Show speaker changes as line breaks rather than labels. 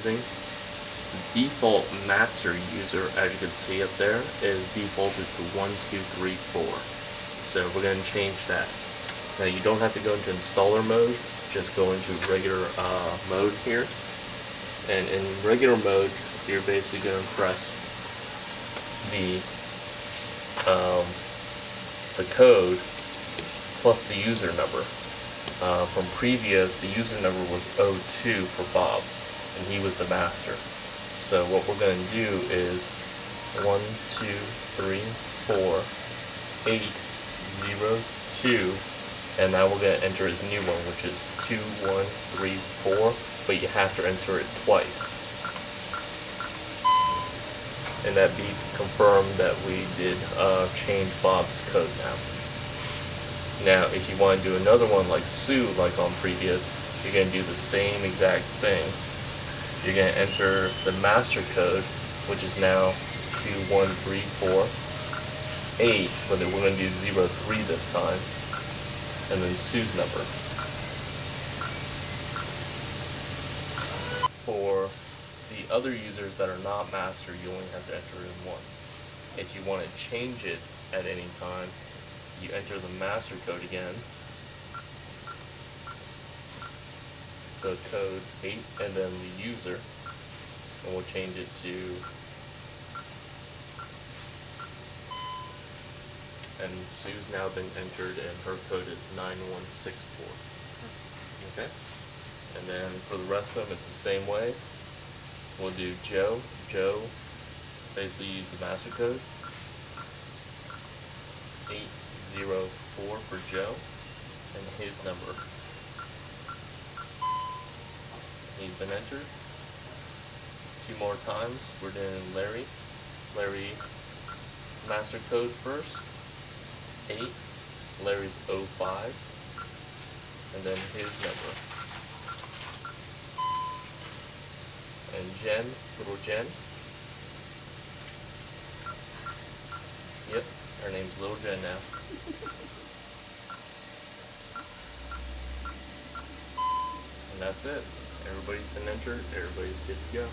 using. The default master user, as you can see up there, is defaulted to 1234. So we're going to change that. Now you don't have to go into installer mode, just go into regular mode here. And in regular mode, you're basically going to press the code plus the user number. From previous, the user number was 02 for Bob, and he was the master. So what we're going to do is 1, 2, 3, 4, 8, 0, 2, and now we're going to enter his new one, which is 2, 1, 3, 4, but you have to enter it twice. And that beep confirmed that we did change Bob's code now. Now, if you want to do another one like Sue, like on previous, you're going to do the same exact thing. You're going to enter the master code, which is now 21348, but then we're going to do 03 this time, and then Sue's number. For the other users that are not master, you only have to enter it in once. If you want to change it at any time, you enter the master code again, the code 8, and then the user, and we'll change it to, and Sue's now been entered and her code is 9164. Okay? And then for the rest of them, it's the same way. We'll do Joe. Joe, basically use the master code. 804 for Joe, and his number. He's been entered. 2 more times. We're doing Larry. Larry, master code first. 8. Larry's 05, and then his number. And Jen, little Jen. Yep, her name's Little Jen now. And that's it. Everybody's been entered, everybody's good to go.